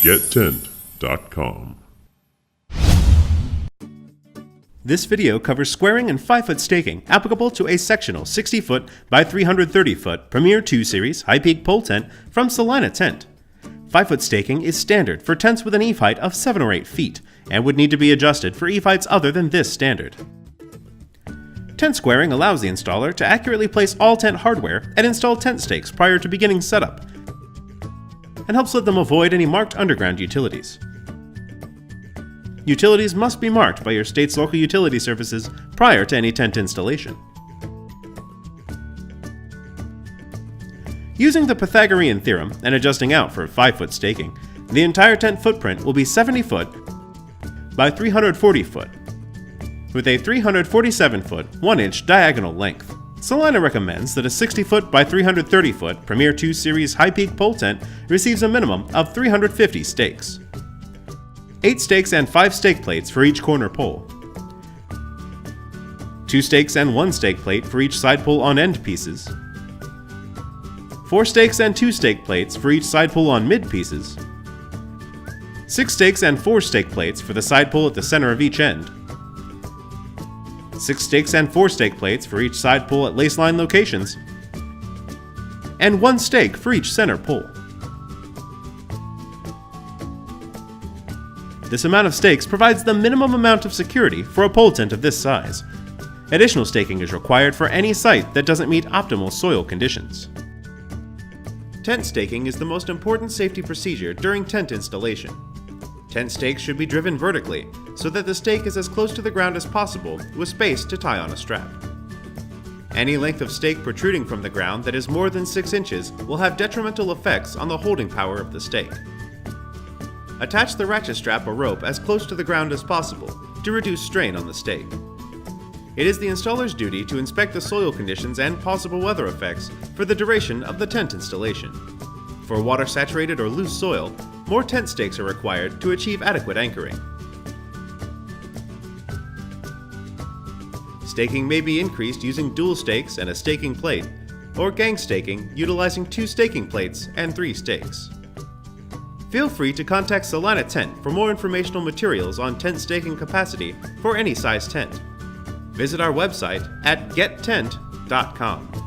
gettent.com. This video covers squaring and 5-foot staking applicable to a sectional 60-foot by 330-foot Premier 2 Series high-peak pole tent from Celina Tent. 5-foot staking is standard for tents with an eave height of 7 or 8 feet and would need to be adjusted for eave heights other than this standard. Tent squaring allows the installer to accurately place all tent hardware and install tent stakes prior to beginning setup, and helps let them avoid any marked underground utilities. Utilities must be marked by your state's local utility services prior to any tent installation. Using the Pythagorean theorem and adjusting out for 5-foot staking, the entire tent footprint will be 70 foot by 340 foot, with a 347-foot, 1-inch diagonal length. Celina recommends that a 60-foot by 330-foot Premier 2 Series high-peak pole tent receives a minimum of 350 stakes. 8 stakes and 5 stake plates for each corner pole. 2 stakes and 1 stake plate for each side pole on end pieces. 4 stakes and 2 stake plates for each side pole on mid pieces. 6 stakes and 4 stake plates for the side pole at the center of each end. 6 stakes and 4 stake plates for each side pole at lace line locations. And 1 stake for each center pole. This amount of stakes provides the minimum amount of security for a pole tent of this size. Additional staking is required for any site that doesn't meet optimal soil conditions. Tent staking is the most important safety procedure during tent installation. Tent stakes should be driven vertically so that the stake is as close to the ground as possible with space to tie on a strap. Any length of stake protruding from the ground that is more than 6 inches will have detrimental effects on the holding power of the stake. Attach the ratchet strap or rope as close to the ground as possible to reduce strain on the stake. It is the installer's duty to inspect the soil conditions and possible weather effects for the duration of the tent installation. For water-saturated or loose soil, more tent stakes are required to achieve adequate anchoring. Staking may be increased using dual stakes and a staking plate, or gang staking utilizing 2 staking plates and 3 stakes. Feel free to contact Celina Tent for more informational materials on tent staking capacity for any size tent. Visit our website at gettent.com.